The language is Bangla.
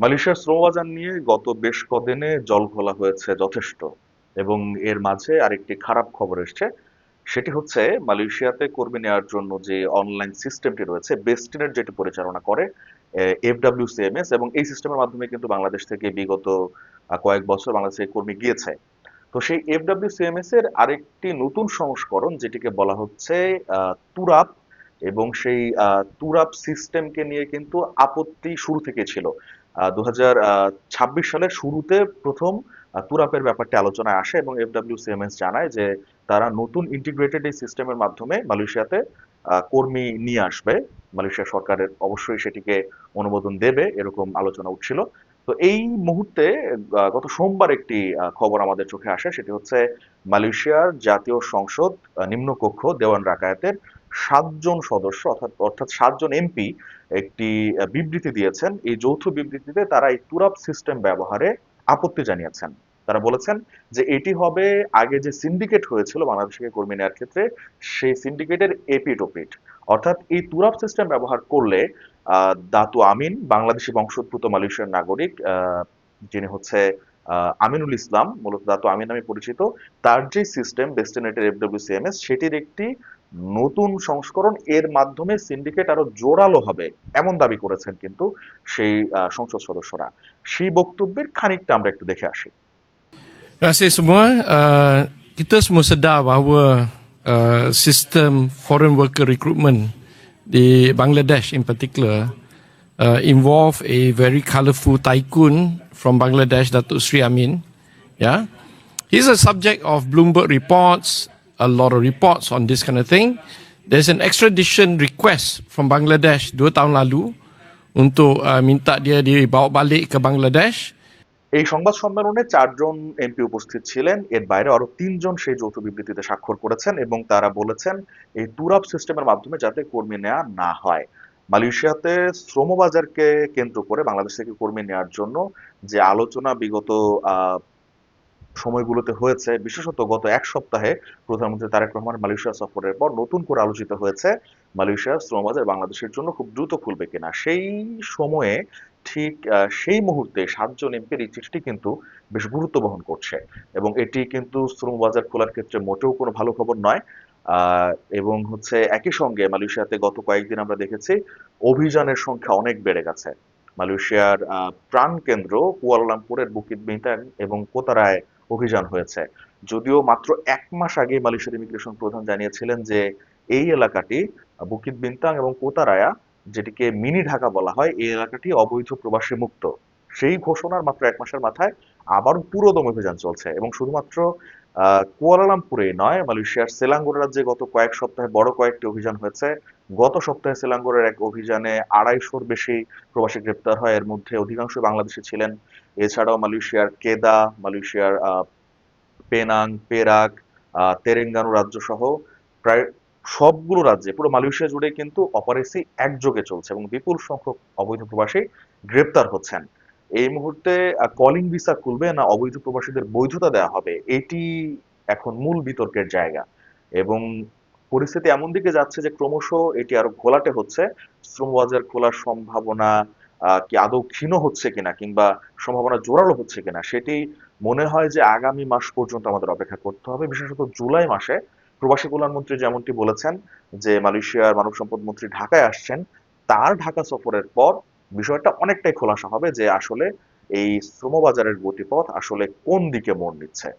মালয়েশিয়ার শ্রমবাজার নিয়ে গত বেশ কদিনে জল ঘোলা হয়েছে যথেষ্ট, এবং এর মাঝে আরেকটি খারাপ খবর এসছে। সেটি হচ্ছে মালয়েশিয়াতে কর্মী নেওয়ার জন্য যে অনলাইন সিস্টেমটি রয়েছে, বেস্টিনেট যেটি পরিচালনা করে FWCMS, এবং এই সিস্টেমের মাধ্যমে কিন্তু বাংলাদেশ থেকে বিগত কয়েক বছর বাংলাদেশে কর্মী গিয়েছে। তো সেই FWCMS এর আরেকটি নতুন সংস্করণ যেটিকে বলা হচ্ছে তুরাপ, এবং সেই তুরাপ সিস্টেমকে নিয়ে কিন্তু আপত্তি শুরু থেকে ছিল। 2026 সালের শুরুতে প্রথম তুরাপের ব্যাপারটি আলোচনায় আসে, এবং FWCMS জানায় যে তারা নতুন ইন্টিগ্রেটেড এই সিস্টেমের মাধ্যমে মালয়েশিয়াতে কর্মী নিয়ে আসবে। মালয়েশিয়া সরকারের অবশ্যই সেটিকে অনুমোদন দেবে, এরকম আলোচনা উঠছিল। তো এই মুহূর্তে গত সোমবার একটি খবর আমাদের চোখে আসে, সেটি হচ্ছে মালয়েশিয়ার জাতীয় সংসদ নিম্নকক্ষ দেওয়ান রাকায়াতের 7 জন সদস্য, অর্থাৎ অর্থাৎ 7 জন এমপি একটি বিবৃতি দিয়েছেন। এই যৌথ বিবৃতিতে তারা এই তুরাপ সিস্টেম ব্যবহারে আপত্তি জানিয়েছেন। তারা বলেছেন যে এটি হবে আগে যে সিন্ডিকেট হয়েছিল বাংলাদেশকে কর্মী নেওয়ার ক্ষেত্রে, সেই সিন্ডিকেটের এপিট ওপিট। অর্থাৎ এই তুরাপ সিস্টেম ব্যবহার করলে দাতু আমিন, বাংলাদেশি বংশোদ্ভূত মালয়েশিয়ার নাগরিক, যিনি হচ্ছে আমিনুল ইসলাম, মূলত দাতু আমিন নামে পরিচিত, তার যে সিস্টেম ডেস্টিনেটেড FWCMS, সেটির একটি নতুন সংস্করণ, এর মাধ্যমে সিন্ডিকেট আরো জোরালো হবে এমন দাবি করেছেন কিন্তু সেই সংসদ সদস্যরা। সেই বক্তব্যের খানিকটা আমরা একটু দেখে আসি। Terima kasih semua. Kita semua sedar bahawa sistem foreign worker recruitment di Bangladesh in particular involve a very colourful tycoon from Bangladesh, Datuk Sri Amin. Yeah, he's a subject of Bloomberg reports, a lot of reports on this kind of thing. There's an extradition request from Bangladesh 2 tahun lalu untuk minta dia dibawa balik ke Bangladesh. এই সংবাদ সম্মেলনে 4 জন এমপি উপস্থিত ছিলেন, এর বাইরে আরো 3 জন সেই যৌথ বিবৃতিতে স্বাক্ষর করেছেন, এবং তারা বলেছেন এই তুরাপ সিস্টেমের মাধ্যমে যাতে কর্মী নেওয়া না হয়। মালয়েশিয়াতে শ্রমবাজারকে কেন্দ্র করে বাংলাদেশ থেকে কর্মী নেওয়ার জন্য যে আলোচনা বিগত সময়গুলোতে হয়েছে, বিশেষত গত এক সপ্তাহে প্রধানমন্ত্রী তারেক রহমান মালয়েশিয়া সফরের পর নতুন করে আলোচিত হয়েছে মালয়েশিয়ার শ্রমবাজার বাংলাদেশের জন্য খুব দ্রুত খুলবে কিনা। সেই সময়ে ঠিক সেই মুহূর্তে 7 জন এমপির এই চিঠিটি কিন্তু বেশ গুরুত্ব বহন করছে, এবং এটি কিন্তু শ্রমবাজার খোলার ক্ষেত্রে মোটেও কোনো ভালো খবর নয়। এবং হচ্ছে একই সঙ্গে মালয়েশিয়াতে গত কয়েকদিন আমরা দেখেছি অভিযানের সংখ্যা অনেক বেড়ে গেছে। মালয়েশিয়ার প্রাণকেন্দ্র কুয়ালালামপুরের বুকিত বিন্তাং এবং কোতারায় অভিযান হয়েছে। যদিও মাত্র 1 মাস আগে মালয়েশিয়ার ইমিগ্রেশন প্রধান জানিয়েছিলেন যে এই এলাকাটি, বুকিত বিন্তাং এবং কোতারায়া, যেটিকে মিনি ঢাকা বলা হয়, এই এলাকাটি অবৈধ প্রবাসী মুক্ত। সেই ঘোষণার মাত্র 1 মাসের মাথায় আবারও পুরোদম অভিযান চলছে, এবং শুধুমাত্র কুয়ালালামপুরেই নয়, মালয়েশিয়ার সেলাঙ্গোর রাজ্যে গত কয়েক সপ্তাহে বড় কয়েকটি অভিযান হয়েছে। গত সপ্তাহে সেলাঙ্গোরের এক অভিযানে 250-র বেশি প্রবাসী গ্রেপ্তার হয়, এর মধ্যে অধিকাংশ বাংলাদেশি ছিলেন। এছাড়াও মালয়েশিয়ার কেদা, মালয়েশিয়ার পেনাং, পেরাক, তেরেঙ্গানু রাজ্য সহ প্রায় সবগুলো রাজ্যে, পুরো মালয়েশিয়া জুড়ে কিন্তু অপারেসি একযোগে চলছে, এবং বিপুল সংখ্যক অবৈধ প্রবাসী গ্রেপ্তার হচ্ছেন। এই মুহূর্তে কলিং ভিসা খুলবে না অবৈধ প্রবাসীদের বৈধতা দেওয়া হবে, এটি এখন মূল বিতর্কের জায়গা। এবং পরিস্থিতি এমন দিকে যাচ্ছে যে ক্রমশ এটি আরো ঘোলাটে হচ্ছে। শ্রমবাজার খোলার সম্ভাবনা কি আদৌ ক্ষীণ হচ্ছে কিনা, কিংবা সম্ভাবনা জোরালো হচ্ছে কিনা, সেটি মনে হয় যে আগামী মাস পর্যন্ত আমাদের অপেক্ষা করতে হবে। বিশেষত জুলাই মাসে প্রবাসী কল্যাণ মন্ত্রী যেমনটি বলেছেন যে মালয়েশিয়ার মানব সম্পদ মন্ত্রী ঢাকায় আসছেন, তার ঢাকা সফরের পর বিষয়টা অনেকটাই খোলাসা হবে যে আসলে এই শ্রমবাজারের গতিপথ আসলে কোন দিকে মোড় নিচ্ছে।